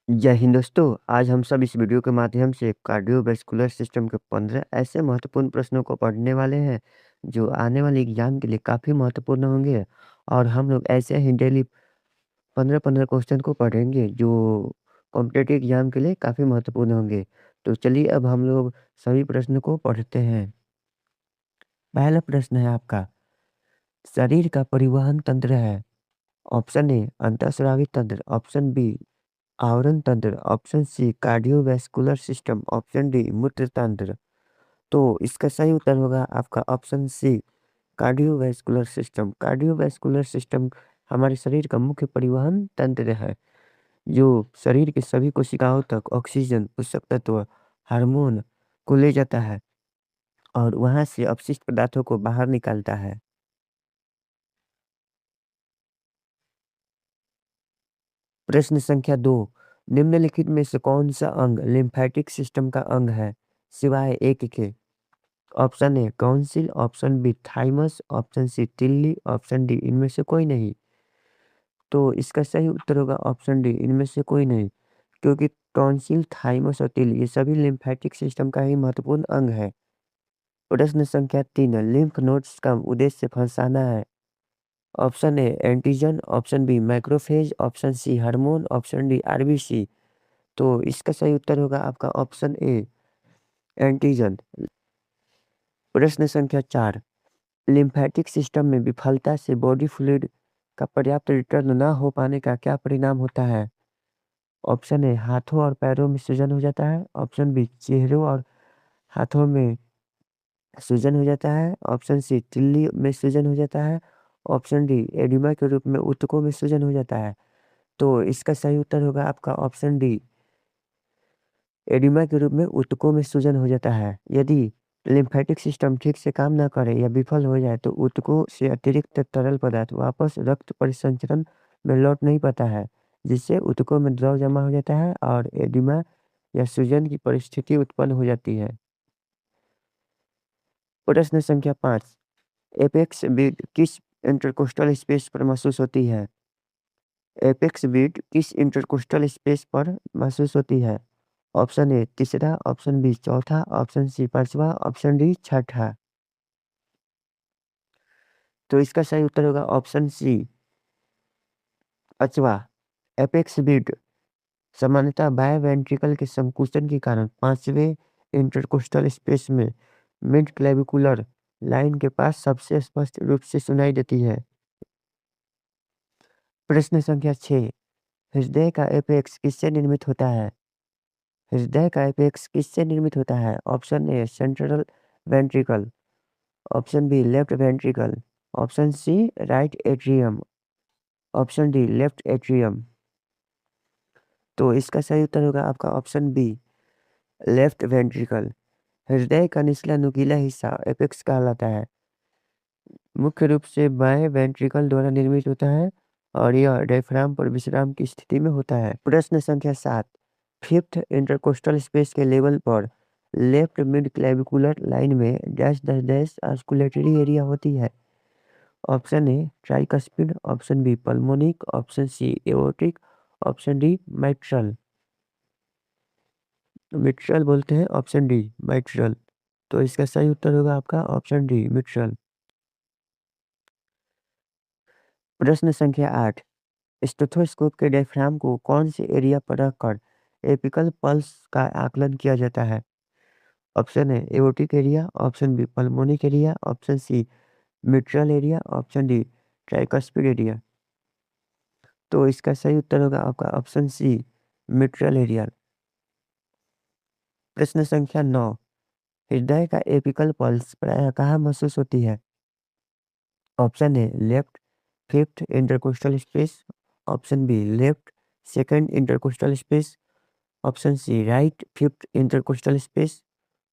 जय हिंद दोस्तों, आज हम सब इस वीडियो के माध्यम से कार्डियोवैस्कुलर सिस्टम के 15 ऐसे महत्वपूर्ण प्रश्नों को पढ़ने वाले हैं, जो आने वाले एग्जाम के लिए काफ़ी महत्वपूर्ण होंगे। और हम लोग ऐसे ही डेली 15-15 क्वेश्चन को पढ़ेंगे, जो कॉम्पिटिटिव एग्जाम के लिए काफ़ी महत्वपूर्ण होंगे। तो चलिए अब हम लोग सभी प्रश्न को पढ़ते हैं। पहला प्रश्न है आपका, शरीर का परिवहन तंत्र है। ऑप्शन ए अंतःस्रावी तंत्र, ऑप्शन बी आवरण तंत्र, option C cardiovascular system, option D मूत्र तंत्र। तो इसका सही उत्तर होगा आपका option C cardiovascular system. Cardiovascular system हमारे शरीर का मुख्य परिवहन तंत्र है, जो शरीर के सभी कोशिकाओं तक ऑक्सीजन, पोषक तत्व, हार्मोन को ले जाता है और वहां से अपशिष्ट पदार्थों को बाहर निकालता है। प्रश्न संख्या 2, निम्नलिखित में से कौन सा अंग लिम्फेटिक सिस्टम का अंग है सिवाय एक के? Option A council, option B thymus, option C तिल्ली, ऑप्शन डी इनमें से कोई नहीं। तो इसका सही उत्तर होगा ऑप्शन डी इनमें से कोई नहीं, क्योंकि टॉन्सिल, थाइमस और तिल ये सभी लिम्फेटिक सिस्टम का ही महत्वपूर्ण अंग है। प्रश्न संख्या 3, लिम्फ नोड्स का उद्देश्य फंसाना है। Option A antigen, option B macrophage, option C hormone, option D RBC. तो इसका सही उत्तर होगा आपका ऑप्शन ए एंटीजन। प्रश्न संख्या 4, लिम्फेटिक सिस्टम में विफलता से बॉडी फ्लूइड का पर्याप्त रिटर्न न हो पाने का क्या परिणाम होता है? ऑप्शन ए हाथों और पैरों में सूजन हो जाता है, ऑप्शन बी चेहरों और हाथों में सूजन हो जाता है, ऑप्शन सी तिल्ली में सूजन हो जाता है, ऑप्शन डी एडिमा के रूप में ऊतकों में सूजन हो जाता है। तो इसका सही उत्तर होगा आपका ऑप्शन डी एडिमा के रूप में ऊतकों में सूजन हो जाता है। यदि लिम्फेटिक सिस्टम ठीक से काम न करे या विफल हो जाए तो ऊतकों से अतिरिक्त तरल पदार्थ वापस रक्त परिसंचरण में लौट नहीं पाता है, जिससे ऊतकों में द्रव जमा हो जाता है और एडिमा या सूजन की परिस्थिति उत्पन्न हो जाती है। प्रश्न संख्या 5, एपेक्स बीट किस इंटरकोस्टल स्पेस पर महसूस होती है? एपेक्स बीट किस इंटरकोस्टल स्पेस पर महसूस होती है? ऑप्शन ए तीसरा, ऑप्शन बी चौथा, ऑप्शन सी पांचवा, ऑप्शन डी छठा। तो इसका सही उत्तर होगा ऑप्शन सी पांचवा। एपेक्स बीट सामान्यतः बाएं वेंट्रिकल के संकुचन के कारण पांचवें इंटरकोस्टल स्पेस में मिड क्लेविकुलर लाइन के पास सबसे स्पष्ट रूप से सुनाई देती है। प्रश्न संख्या 6, हृदय का एपेक्स किससे निर्मित होता है? हृदय का एपेक्स किससे निर्मित होता है? Option A central ventricle, option B left ventricle, option C right atrium, option D left atrium. तो इसका सही उत्तर होगा आपका ऑप्शन बी लेफ्ट वेंट्रिकल। हृदय का निचला नुकीला हिस्सा एपेक्स कहलाता है, मुख्य रूप से बाएं वेंट्रिकल द्वारा निर्मित होता है और यह डायफ्राम पर विश्राम की स्थिति में होता है। प्रश्न संख्या 7, फिफ्थ इंटरकोस्टल स्पेस के लेवल पर लेफ्ट मिड क्लेविकुलर लाइन में dash dash dash auscultatory area होती है। Option A tricuspid, option B pulmonic, option C aortic, option D mitral. Mitral बोलते हैं ऑप्शन डी माइट्रल। तो इसका सही उत्तर होगा आपका ऑप्शन डी मिट्रल। प्रश्न संख्या 8, स्टेथोस्कोप के डायफ्राम को कौन से एरिया पर रखकर एपिकल पल्स का आकलन किया जाता है? Option A aortic area, option B pulmonic area, option C mitral area, option D tricuspid area. तो इसका सही उत्तर होगा आपका ऑप्शन सी मिट्रल एरिया। प्रश्न संख्या 9, हृदय का एपिकल पल्स प्रायः कहाँ महसूस होती है? Option A left fifth intercostal space, option B left second intercostal space, option C right fifth intercostal space,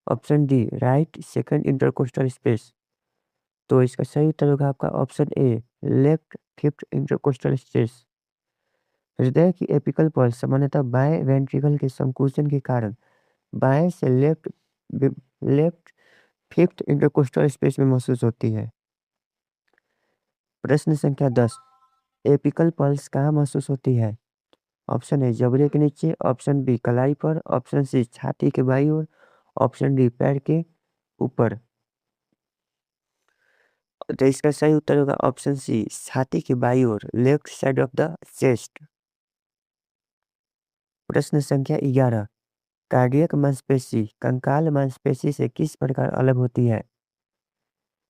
option D right second intercostal space. तो इसका सही उत्तर होगा आपका option A left fifth intercostal space. हृदय की एपिकल पल्स सामान्यतः बाएं वेंट्रिकल के संकुचन के कारण बाएं से लेफ्ट फिफ्थ इंटरकोस्टल स्पेस में महसूस होती है। प्रश्न संख्या 10, एपिकल पल्स कहाँ महसूस होती है? ऑप्शन ए जबड़े के नीचे, ऑप्शन बी कलाई पर, ऑप्शन सी छाती के बाईं ओर, ऑप्शन डी पैर के ऊपर। तो इसका सही उत्तर होगा ऑप्शन सी छाती के बाईं ओर, left side of the chest. प्रश्न संख्या 11, कार्डियक मांसपेशी कंकाल मांसपेशी से किस प्रकार अलग होती है?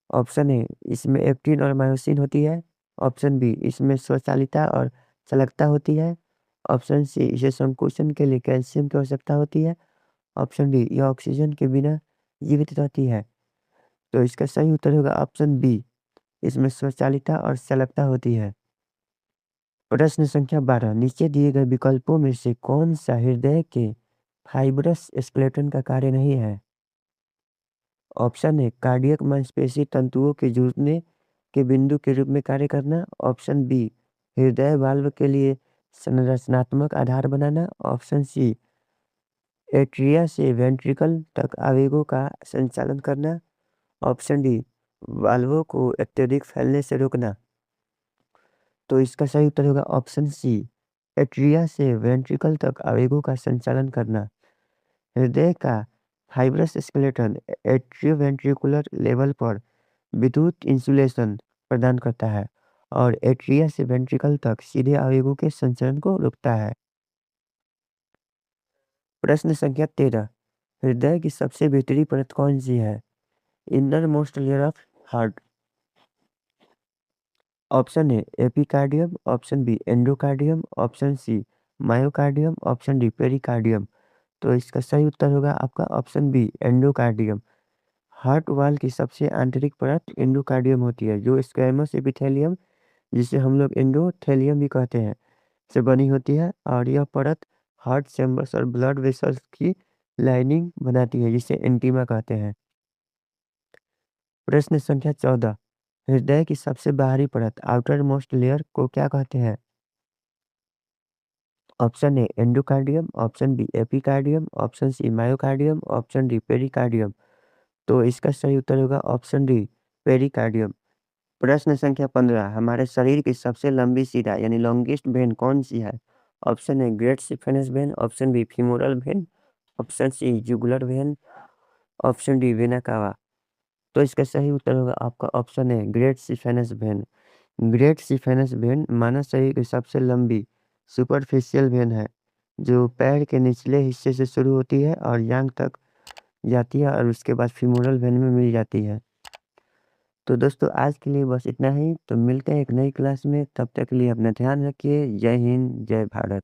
ऑप्शन ए इसमें एक्टिन और मायोसिन होती है, ऑप्शन बी इसमें स्वचालिता और चालकता होती है, ऑप्शन सी इसे संकोचन के लिए कैल्शियम की आवश्यकता होती है, ऑप्शन डी यह ऑक्सीजन के बिना जीवित रहती है। तो इसका सही उत्तर होगा ऑप्शन बी, इसमें स्वचालिता और चालकता होती है। प्रश्न संख्या 12, नीचे दिए गए विकल्पों में से कौन सा हृदय के फाइब्रस स्केलेटन का कार्य नहीं है? ऑप्शन ए कार्डियक मांसपेशी तंतुओं के जुड़ने के बिंदु के रूप में कार्य करना, ऑप्शन बी हृदय वाल्व के लिए संरचनात्मक आधार बनाना, ऑप्शन सी एट्रिया से वेंट्रिकल तक आवेगों का संचालन करना, ऑप्शन डी वाल्वों को अत्यधिक फैलने से रोकना। तो इसका सही उत्तर होगा ऑप्शन सी एट्रिया से वेंट्रिकल तक आवेगों का संचालन करना। हृदय का फाइब्रस स्केलेटन एट्रियोवेंट्रिकुलर लेवल पर विद्युत इंसुलेशन प्रदान करता है और एट्रिया से वेंट्रिकल तक सीधे आवेगों के संचरण को रोकता है। प्रश्न संख्या 13, हृदय की सबसे भीतरी परत कौन सी है? Innermost layer of heart. Option A epicardium, option B endocardium, option C myocardium, option D pericardium. तो इसका सही उत्तर होगा आपका ऑप्शन बी एंडोकार्डियम। हार्ट वाल की सबसे आंतरिक परत एंडोकार्डियम होती है, जो स्क्वैमस एपिथेलियम, जिसे हम लोग एंडोथेलियम भी कहते हैं, से बनी होती है और यह परत हार्ट चैम्बर्स और ब्लड वेसल्स की लाइनिंग बनाती है, जिसे एंटीमा कहते हैं। प्रश्न संख्या 14, हृदय की सबसे बाहरी परत आउटर मोस्ट लेयर को क्या कहते हैं? Option A endocardium, option B epicardium, option C myocardium, option D pericardium. तो इसका सही उत्तर होगा ऑप्शन डी पेरिकार्डियम। प्रश्न संख्या 15, हमारे शरीर की सबसे लंबी शिरा यानी लॉन्गेस्ट वेन कौन सी है? Option A great saphenous vein, option B femoral vein, option C jugular vein, option D vena cava. तो इसका सही उत्तर होगा आपका ऑप्शन है great saphenous vein. Great saphenous vein मानव शरीर की सबसे लंबी सुपरफिशियल वेन है, जो पैर के निचले हिस्से से शुरू होती है और यांग तक जाती है और उसके बाद फीमोरल वेन में मिल जाती है। तो दोस्तों आज के लिए बस इतना ही। तो मिलते हैं एक नई क्लास में, तब तक के लिए अपना ध्यान रखिए। जय हिंद, जय भारत।